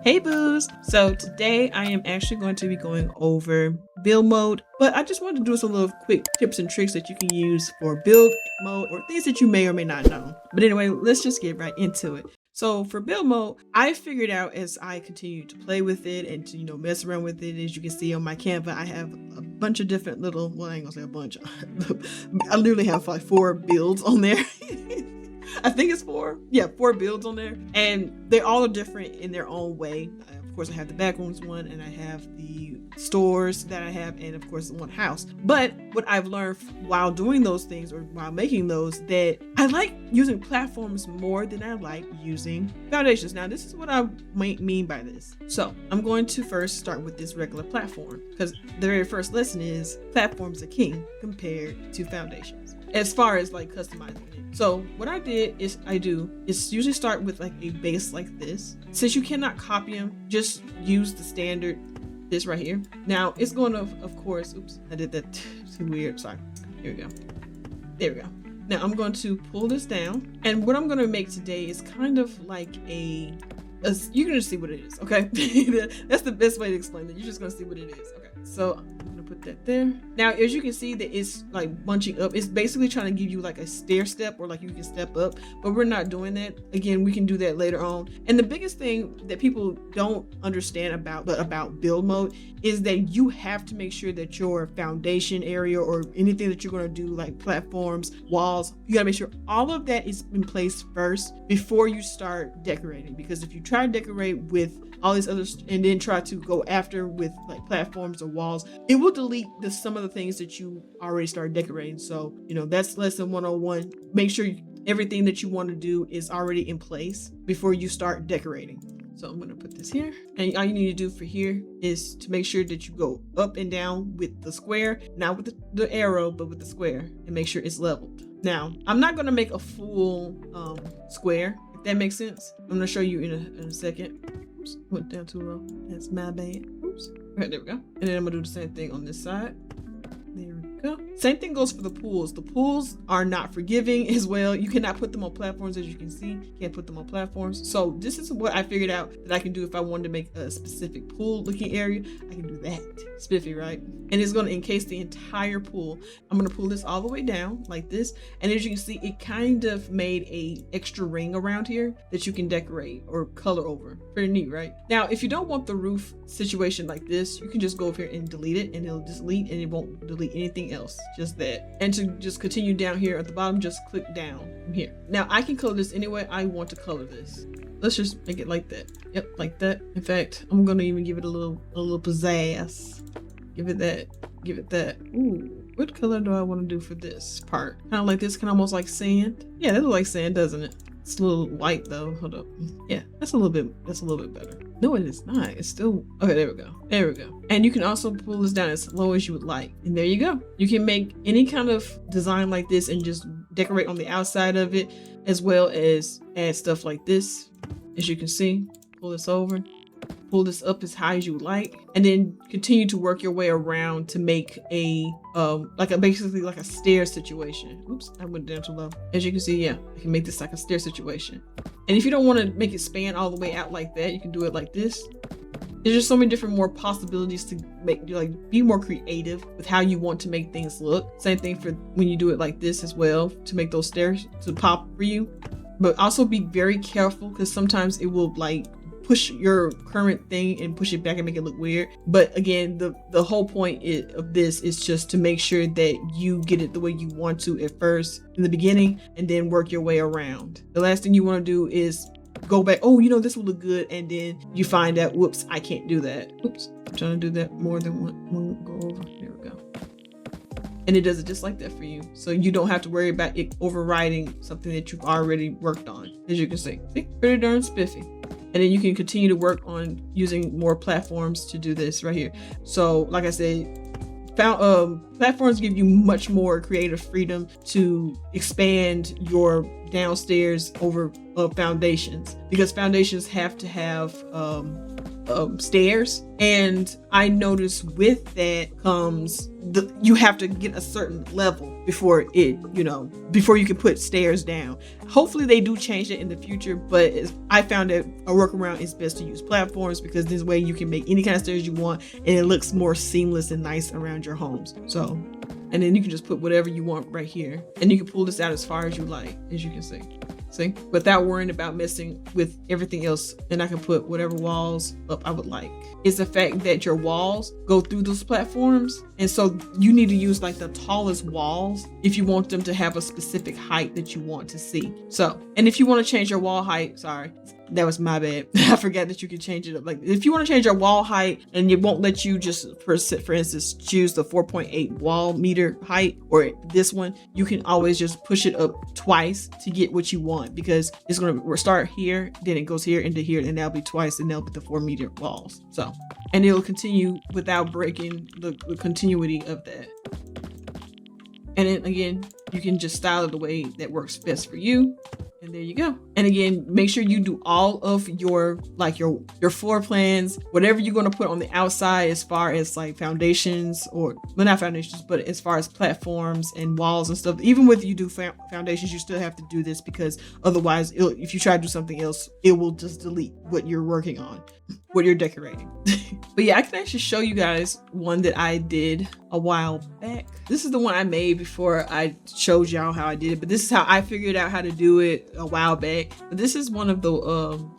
Hey boos! So today I am actually going to be going over build mode, but I just wanted to do some little quick tips and tricks that you can use for build mode or things that you may or may not know. But anyway, let's just get right into it. So for build mode, I figured out as I continue to play with it and to, mess around with it. As you can see on my Canva, I have a bunch of different little, well, I ain't gonna say a bunch. I literally have like 4 builds on there. I think it's 4. Yeah, 4 builds on there. And they all are different in their own way. Of course, I have the backrooms one, and I have the stores that I have, and of course, one house. But what I've learned while doing those things or while making those, that I like using platforms more than I like using foundations. Now, this is what I might mean by this. So I'm going to first start with this regular platform, because the very first lesson is platforms are king compared to foundations, as far as like customizing it. So what I did is usually start with like a base like this. Since you cannot copy them, just use the standard, this right here. Now it's going to, of course, oops, I did that too weird. Sorry. Here we go. There we go. Now I'm going to pull this down. And what I'm going to make today is kind of like you're going to see what it is. Okay. That's the best way to explain it. You're just going to see what it is. Okay. So I'm going to put that there. Now, as you can see that it's like bunching up. It's basically trying to give you like a stair step, or like you can step up, but we're not doing that. Again, we can do that later on. And the biggest thing that people don't understand about build mode is that you have to make sure that your foundation area or anything that you're going to do, like platforms, walls, you got to make sure all of that is in place first before you start decorating. Because if you try to decorate with all these others and then try to go after with like platforms or walls, it will delete some of the things that you already started decorating. So, that's lesson 101. Make sure everything that you want to do is already in place before you start decorating. So I'm going to put this here, and all you need to do for here is to make sure that you go up and down with the square, not with the arrow, but with the square, and make sure it's leveled. Now, I'm not going to make a full square, if that makes sense. I'm going to show you in a second. Oops, went down too low. That's my bad. Oops. All right, there we go. And then I'm going to do the same thing on this side. There we go. Same thing goes for the pools. The pools are not forgiving as well. You cannot put them on platforms, as you can see. You can't put them on platforms. So this is what I figured out that I can do if I wanted to make a specific pool looking area. I can do that. Spiffy, right? And it's going to encase the entire pool. I'm going to pull this all the way down like this. And as you can see, it kind of made a extra ring around here that you can decorate or color over. Pretty neat, right? Now, if you don't want the roof situation like this, you can just go over here and delete it, and it'll just delete, and it won't delete anything else, just that. And to just continue down here at the bottom, just click down from here. Now I can color this any way I want to color this. Let's just make it like that. Yep, like that. In fact, I'm gonna even give it a little pizzazz. Give it that. Ooh, what color do I want to do for this part? Kind of like this, kind of almost like sand. Yeah, that looks like sand, doesn't it? It's a little white though. Hold up. Yeah, that's a little bit better. No, it is not. It's still, okay, there we go. There we go. And you can also pull this down as low as you would like. And there you go. You can make any kind of design like this and just decorate on the outside of it, as well as add stuff like this. As you can see, pull this over, pull this up as high as you would like, and then continue to work your way around to make basically like a stair situation. Oops, I went down too low. As you can see, yeah, I can make this like a stair situation. And if you don't want to make it span all the way out like that, you can do it like this. There's just so many different more possibilities to make, be more creative with how you want to make things look. Same thing for when you do it like this as well, to make those stairs to pop for you. But also be very careful, because sometimes it will like push your current thing and push it back and make it look weird. But again, the whole point of this is just to make sure that you get it the way you want to at first in the beginning, and then work your way around. The last thing you want to do is go back, oh, this will look good, and then you find out, whoops, I can't do that. Oops, I'm trying to do that more than one go over. There we go. And it does it just like that for you. So you don't have to worry about it overriding something that you've already worked on. As you can see, pretty darn spiffy. And then you can continue to work on using more platforms to do this right here. So like I said, platforms give you much more creative freedom to expand your downstairs over foundations, because foundations have to have stairs. And I noticed with that comes you have to get a certain level before before you can put stairs down. Hopefully they do change that in the future, but I found that a workaround is best to use platforms, because this way you can make any kind of stairs you want and it looks more seamless and nice around your homes. So, and then you can just put whatever you want right here, and you can pull this out as far as you like, as you can see, without worrying about messing with everything else. And I can put whatever walls up I would like. It's the fact that your walls go through those platforms, and so you need to use like the tallest walls if you want them to have a specific height that you want to see. So, and if you want to change your wall height, sorry, that was my bad. I forgot that you can change it up. Like if you want to change your wall height and it won't let you just, for instance, choose the 4.8 wall meter height or this one, you can always just push it up twice to get what you want, because it's going to start here, then it goes here into here, and that'll be twice, and that'll be the 4-meter walls. So, and it'll continue without breaking the continuity of that. And then again, you can just style it the way that works best for you. And there you go. And again, make sure you do all of your floor plans, whatever you're going to put on the outside as far as like foundations, or well, not foundations, but as far as platforms and walls and stuff. Even with you do foundations, you still have to do this, because otherwise if you try to do something else, it will just delete what you're working on, what you're decorating. But yeah, I can actually show you guys one that I did a while back. This is the one I made before I showed y'all how I did it, but this is how I figured out how to do it a while back. But this is one of the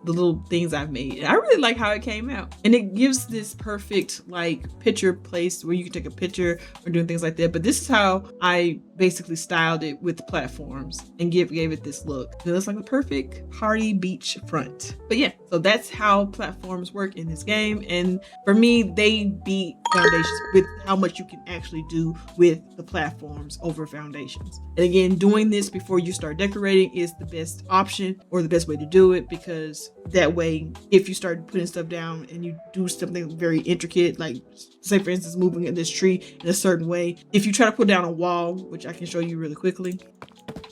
little things I've made. And I really like how it came out, and it gives this perfect like picture place where you can take a picture or doing things like that. But this is how I basically styled it with the platforms and gave it this look. It looks like a perfect party beach front. But yeah, so that's how platforms work in this game. And for me, they beat foundations with how much you can actually do with the platforms over foundations. And again, doing this before you start decorating is the best option, or the best way to do it, because that way, if you start putting stuff down and you do something very intricate, like say for instance, moving this tree in a certain way, if you try to put down a wall, which I can show you really quickly,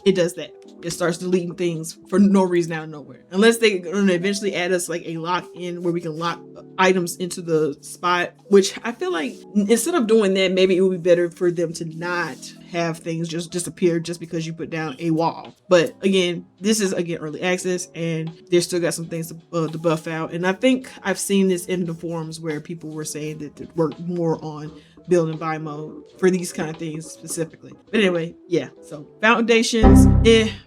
it does that. It starts deleting things for no reason out of nowhere. Unless they're going to eventually add us like a lock in where we can lock items into the spot, which I feel like instead of doing that, maybe it would be better for them to not have things just disappear just because you put down a wall. But again, this is early access, and they still got some things to buff out. And I think I've seen this in the forums where people were saying that it worked more on build and buy mode for these kind of things specifically. But anyway, yeah, so foundations,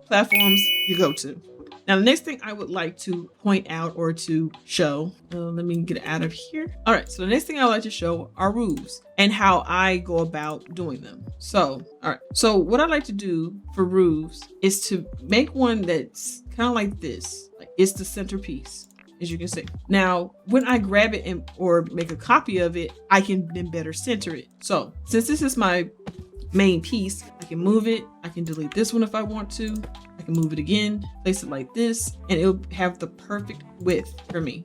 platforms, you go to. Now, the next thing I would like to point out or to show, let me get it out of here. All right, so the next thing I would like to show are roofs and how I go about doing them. So, all right, so what I like to do for roofs is to make one that's kind of like this, like it's the centerpiece, as you can see. Now, when I grab it or make a copy of it, I can then better center it. So since this is my main piece, I can move it. I can delete this one if I want to. I can move it again, place it like this, and it'll have the perfect width for me.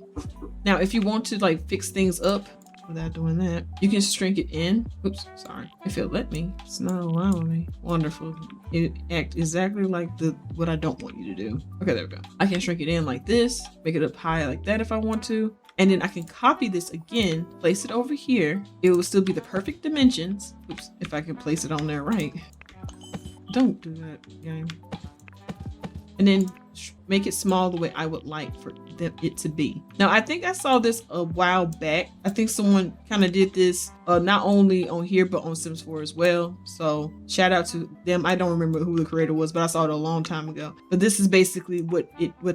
Now, if you want to like fix things up without doing that, you can shrink it in. Oops, sorry. If it let me, it's not allowing me. Wonderful. It acts exactly like what I don't want you to do. Okay, there we go. I can shrink it in like this, make it up high like that if I want to. And then I can copy this again, place it over here. It will still be the perfect dimensions. Oops, if I can place it on there right. Don't do that, game. And then make it small the way I would like for it to be. Now, I think I saw this a while back. I think someone kind of did this not only on here, but on Sims 4 as well. So shout out to them. I don't remember who the creator was, but I saw it a long time ago. But this is basically what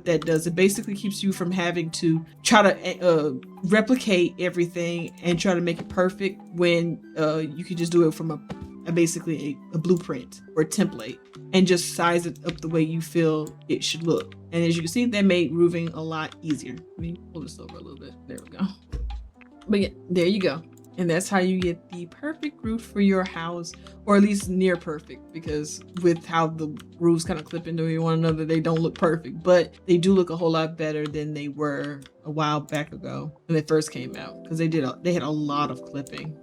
that does. It basically keeps you from having to try to replicate everything and try to make it perfect when you can just do it from basically a blueprint or a template and just size it up the way you feel it should look. And as you can see, that made roofing a lot easier. Let me pull this over a little bit. There we go. But yeah, there you go. And that's how you get the perfect roof for your house, or at least near perfect, because with how the roofs kind of clip into one another, they don't look perfect, but they do look a whole lot better than they were a while back ago when they first came out, because they had a lot of clipping.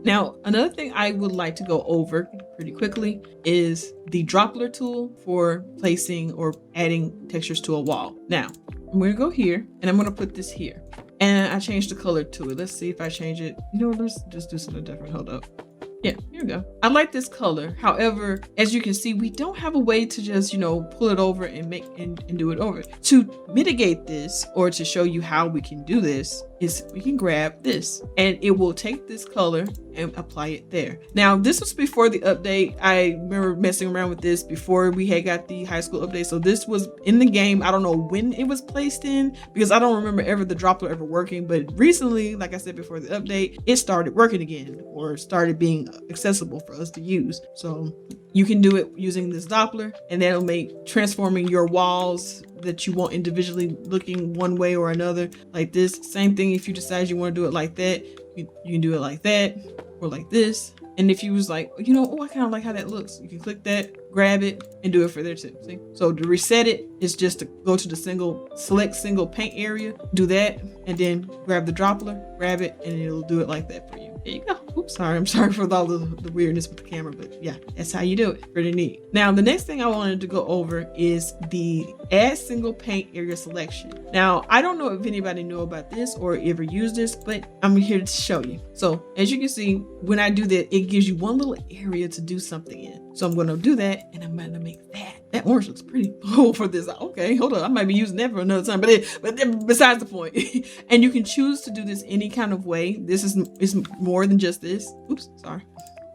Now, another thing I would like to go over pretty quickly is the droplet tool for placing or adding textures to a wall. Now, I'm going to go here and I'm going to put this here. and I changed the color to it. Let's see if I change it. You know, let's just do something different. Hold up. Yeah, here we go. I like this color. However, as you can see, we don't have a way to just, you know, pull it over and make and do it over. To mitigate this, or to show you how we can do this, is we can grab this and it will take this color and apply it there. Now, this was before the update. I remember messing around with this before we had got the high school update. So this was in the game. I don't know when it was placed in, because I don't remember ever the droplet ever working, but recently, like I said before the update, it started working again, or started being accessible for us to use. So you can do it using this Doppler, and that'll make transforming your walls that you want individually looking one way or another, like this. Same thing if you decide you want to do it like that, you can do it like that or like this. And if you was like, you know, oh, I kind of like how that looks, you can click that, grab it, and do it for there too. See? So to reset it is just to go to the select single paint area, do that, and then grab the Doppler, grab it, and it'll do it like that for you. There you go. Oops, sorry. I'm sorry for all the weirdness with the camera, but yeah, that's how you do it. Pretty neat. Now, the next thing I wanted to go over is the add single paint area selection. Now, I don't know if anybody knew about this or ever used this, but I'm here to show you. So as you can see, when I do that, it gives you one little area to do something in. So I'm going to do that, and I'm going to make that. That orange looks pretty cool for this. Okay, hold on. I might be using that for another time, but besides the point. And you can choose to do this any kind of way. This is more than just this. Oops, sorry.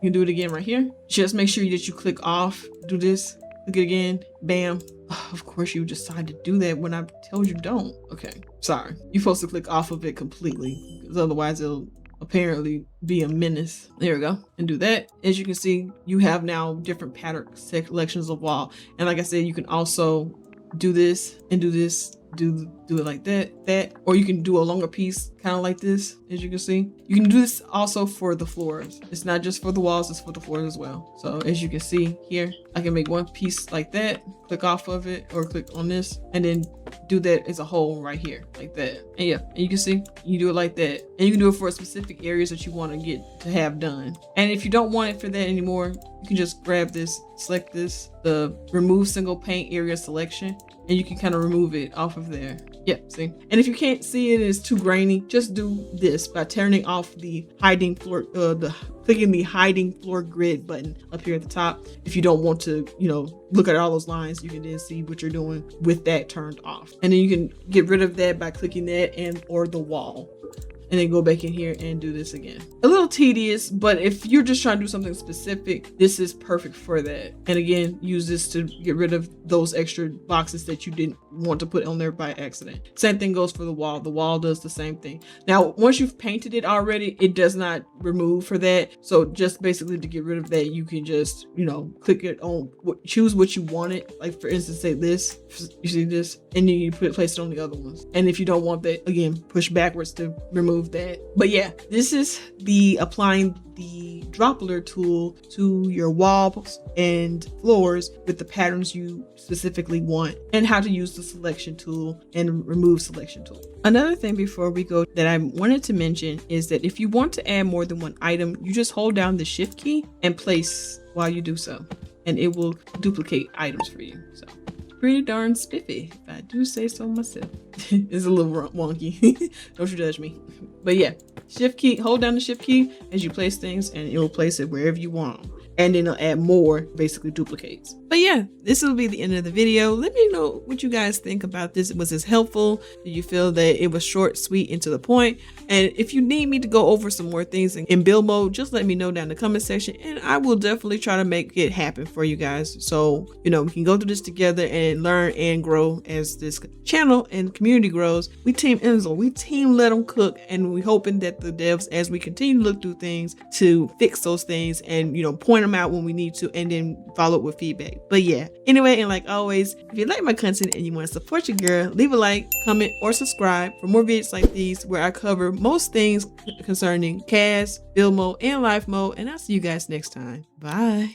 You can do it again right here. Just make sure that you click off, do this, click it again, bam. Oh, of course you decide to do that when I told you don't. Okay, sorry. You're supposed to click off of it completely, because otherwise it'll apparently be a menace. There we go, and do that. As you can see, you have now different pattern selections of wall, and like I said, you can also do this and do this, do it like that, or you can do a longer piece kind of like this. As you can see, you can do this also for the floors. It's not just for the walls, it's for the floors as well. So as you can see here, I can make one piece like that, click off of it, or click on this, and then do that as a whole right here like that. And yeah, and you can see you do it like that, and you can do it for specific areas that you want to get to have done. And if you don't want it for that anymore, you can just grab this, select this, the remove single paint area selection, and you can kind of remove it off of there. Yep, see? And if you can't see it, it's too grainy, just do this by turning off the hiding floor, clicking the hiding floor grid button up here at the top. If you don't want to, you know, look at all those lines, you can then see what you're doing with that turned off. And then you can get rid of that by clicking that and or the wall. And then go back in here and do this again. A little tedious, but if you're just trying to do something specific, this is perfect for that. And again, use this to get rid of those extra boxes that you didn't want to put on there by accident. Same thing goes for the wall. The wall does the same thing. Now, once you've painted it already, it does not remove for that. So just basically to get rid of that, you can just, you know, click it on, choose what you want it. Like for instance, say this, you see this, and then you place it on the other ones. And if you don't want that, again, push backwards to remove that. But yeah, this is the applying the Doppler tool to your walls and floors with the patterns you specifically want, and how to use the selection tool and remove selection tool. Another thing before we go that I wanted to mention is that if you want to add more than one item, you just hold down the shift key and place while you do so, and it will duplicate items for you. So pretty darn spiffy, if I do say so myself. It's a little wonky. Don't you judge me. But yeah, shift key, hold down the shift key as you place things, and it will place it wherever you want them. And then it'll add more, basically duplicates. But yeah, this will be the end of the video. Let me know what you guys think about this. Was this helpful? Did you feel that it was short, sweet, and to the point? And if you need me to go over some more things in build mode, just let me know down in the comment section, and I will definitely try to make it happen for you guys. So, you know, we can go through this together and learn and grow as this channel and community grows. We team inZOI, we team let them cook, and we hoping that the devs, as we continue to look through things, to fix those things and, you know, point them out when we need to, and then follow up with feedback. But yeah, anyway, and like always, if you like my content and you want to support your girl, leave a like, comment, or subscribe for more videos like these where I cover most things concerning cast, build mode, and life mode. And I'll see you guys next time. Bye.